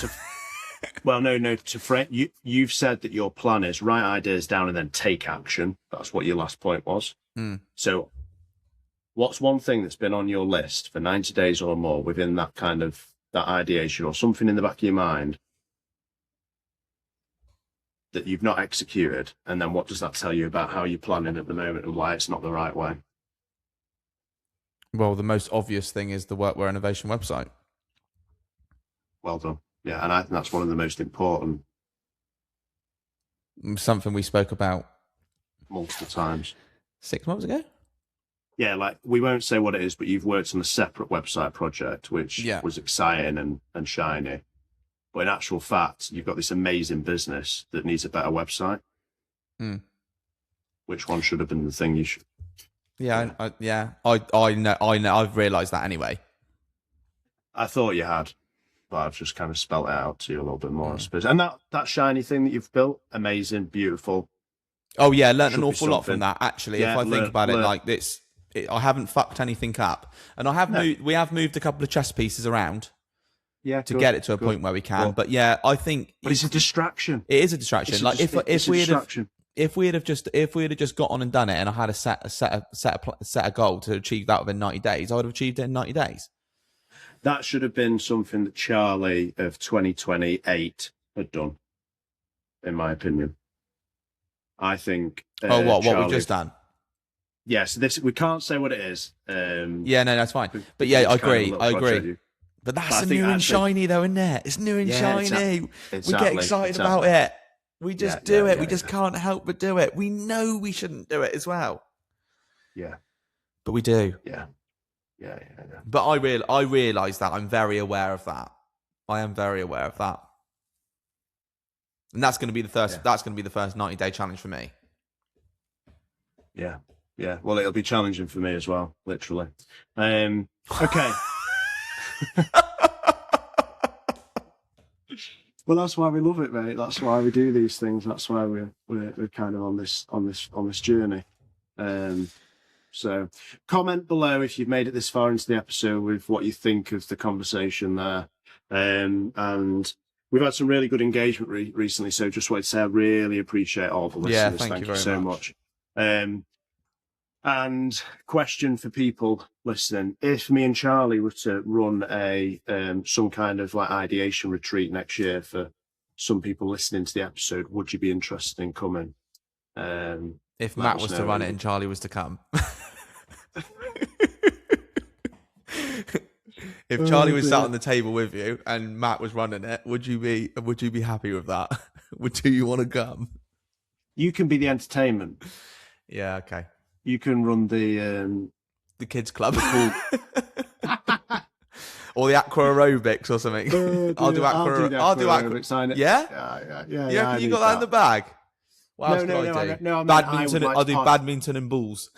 You've said that your plan is write ideas down and then take action. That's what your last point was. So what's one thing that's been on your list for 90 days or more within that kind of that ideation, or something in the back of your mind that you've not executed? And then what does that tell you about how you're planning at the moment and why it's not the right way? Well, the most obvious thing is the Workwear Innovation website. Well done. Yeah, and I think that's one of the most important. Something we spoke about multiple times. 6 months ago? Yeah, like, we won't say what it is, but you've worked on a separate website project, which was exciting and shiny. But in actual fact, you've got this amazing business that needs a better website. Which one should have been the thing you should... Yeah. I know. I've realised that anyway. I thought you had. But I've just kind of spelt it out to you a little bit more, I suppose. And that shiny thing that you've built, amazing, beautiful. Oh yeah, learned an awful lot from that. Actually, if I think about it, like this, I haven't fucked anything up, and we have moved a couple of chess pieces around, to get it to a point where we can. But yeah, I think, but it's a distraction. It is a distraction. Like if we had just got on and done it, and I had a set a goal to achieve that within 90 days, I would have achieved it in 90 days. That should have been something that Charlie of 2028 had done, in my opinion. I think. What we've just done? Yes, we can't say what it is. Yeah, no, that's fine. But yeah, I agree. But that's new and shiny, though, isn't it? It's new and shiny. We get excited about it. We just do it. We just can't help but do it. We know we shouldn't do it as well. Yeah, but we do. Yeah. But I realise that I'm very aware of that. I am very aware of that, and that's going to be the first. That's going to be the first 90-day challenge for me. Yeah. Well, it'll be challenging for me as well, literally. Okay. Well, that's why we love it, mate. That's why we do these things. That's why we're kind of on this journey. So comment below if you've made it this far into the episode with what you think of the conversation there. And we've had some really good engagement recently, so just wanted to say I really appreciate all the listeners. Yeah, thank you so much. And question for people listening: if me and Charlie were to run some kind of like ideation retreat next year for some people listening to the episode, would you be interested in coming? If Matt was to run it and Charlie was to come. If Charlie was sat on the table with you and Matt was running it, would you be happy with that? Do you want to come? You can be the entertainment. Yeah, okay. You can run the kids club. Or the aqua aerobics or something. I'll do aqua aerobics. Sign it. Yeah? Yeah. You got that in the bag? What else could I do? Badminton. I'll do badminton and balls.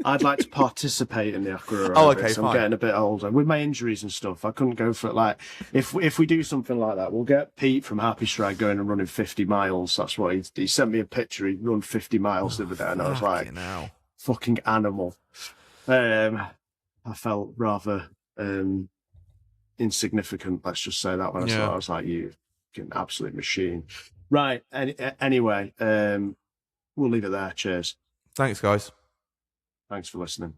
I'd like to participate in the aqua aerobics. Oh, okay, fine. I'm getting a bit older with my injuries and stuff. I couldn't go for it. Like if we do something like that, we'll get Pete from Happy Strike going and running 50 miles. That's what he sent me a picture. He run 50 miles the other day, and I was like, fucking animal. I felt rather insignificant. Let's just say that when I saw it. I was like, you fucking absolute machine. Right. Anyway, we'll leave it there. Cheers. Thanks, guys. Thanks for listening.